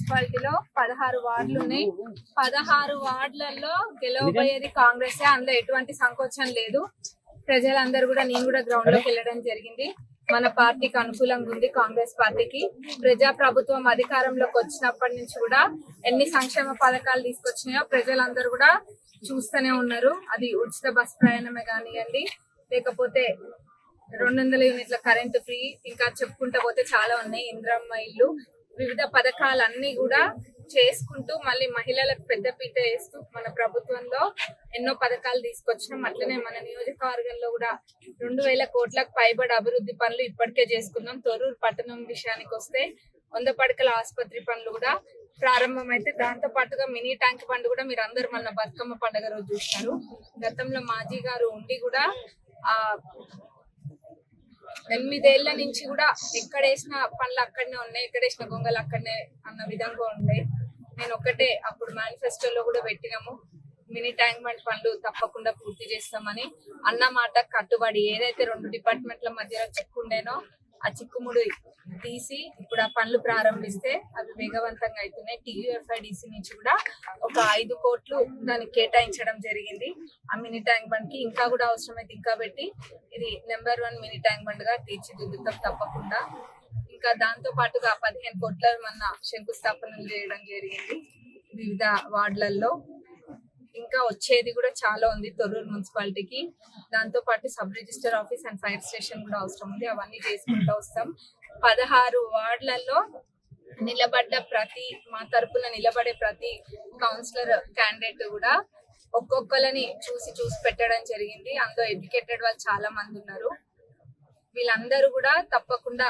మున్సిపాలిటీలో 16 వార్డులు ఉన్నాయి. 16 వార్డులలో గెలవబోయేది కాంగ్రెస్. అందులో ఎటువంటి సంకోచం లేదు. ప్రజలందరూ కూడా, నేను కూడా గ్రౌండ్ లోకి వెళ్ళడం జరిగింది. మన పార్టీకి అనుకూలంగా ఉంది. కాంగ్రెస్ పార్టీకి ప్రజా ప్రభుత్వం అధికారంలోకి వచ్చినప్పటి నుంచి కూడా ఎన్ని సంక్షేమ పథకాలు తీసుకొచ్చినాయో ప్రజలందరూ కూడా చూస్తూనే ఉన్నారు. అది ఉచిత బస్ ప్రయాణమే కానివ్వండి, లేకపోతే 200 యూనిట్ల కరెంటు ఫ్రీ, ఇంకా చెప్పుకుంటూ పోతే చాలా ఉన్నాయి. ఇంద్రమ్మ ఇల్లు, వివిధ పథకాలన్నీ కూడా చేసుకుంటూ మళ్ళీ మహిళలకు పెద్దపీట వేస్తూ మన ప్రభుత్వంలో ఎన్నో పథకాలు తీసుకొచ్చినాం. అట్లనే మన నియోజకవర్గంలో కూడా 2000 కోట్లకు పైబడి అభివృద్ధి పనులు ఇప్పటికే చేసుకున్నాం. తొర్రూరు పట్టణం విషయానికి వస్తే 100 పడకల ఆసుపత్రి పనులు కూడా ప్రారంభమైతే, దాంతో పాటుగా మినీ ట్యాంక్ బండ్ కూడా మీరు అందరు మన బతుకమ్మ పండుగ రోజు చూస్తారు. గతంలో మాజీ గారు ఉండి కూడా 8 ఏళ్ల నుంచి కూడా ఎక్కడేసిన పనులు అక్కడనే ఉన్నాయి, ఎక్కడేసిన గొంగలు అక్కడనే అన్న విధంగా ఉండే. నేను ఒకటే అప్పుడు మేనిఫెస్టోలో కూడా పెట్టినాము, మినీ ట్యాంక్ బండ్ పనులు తప్పకుండా పూర్తి చేస్తామని. అన్న మాట కట్టుబడి ఏదైతే 2 డిపార్ట్మెంట్ల మధ్యలో చిక్కుండేనో ఆ చిక్కుముడు తీసి ఇప్పుడు ఆ పనులు ప్రారంభిస్తే అవి వేగవంతంగా అవుతున్నాయి. TUFIDC నుంచి కూడా ఒక 5 కోట్లు దానికి కేటాయించడం జరిగింది. ఆ మినీ ట్యాంక్ బండ్ కి ఇంకా కూడా అవసరమైతే ఇంకా పెట్టి ఇది నెంబర్ 1 మినీ ట్యాంక్ బండ్ గా తీర్చిదిద్దుతాం తప్పకుండా. ఇంకా దాంతో పాటుగా 15 కోట్ల మన శంకుస్థాపనలు చేయడం జరిగింది వివిధ వార్డులలో. ఇంకా వచ్చేది కూడా చాలా ఉంది తొర్రూరు మున్సిపాలిటీకి. దాంతో పాటు sub register office and fire station కూడా అవసరం ఉంది. అవన్నీ చేసుకుంటూ వస్తాం. 16 వార్డులలో నిలబడ్డ మా తరపున నిలబడే ప్రతి కౌన్సిలర్ క్యాండిడేట్ కూడా ఒక్కొక్కరిని చూసి పెట్టడం జరిగింది. అందులో ఎడ్యుకేటెడ్ వాళ్ళు చాలా మంది ఉన్నారు. వీళ్ళందరూ కూడా తప్పకుండా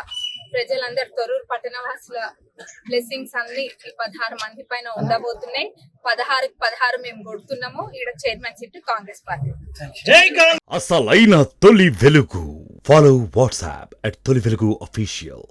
ప్రజలందరూ తొర్రూరు పట్టణవాసుల బ్లెస్సింగ్స్ అన్ని ఈ 16 మంది పైన ఉండబోతున్నాయి. 16కి 16 మేము కొడుతున్నాము. ఈడ చైర్మన్ సీట్ కాంగ్రెస్ పార్టీ. అసలైన తొలి వెలుగు. ఫాలో వాట్సాప్ @తొలి వెలుగు official.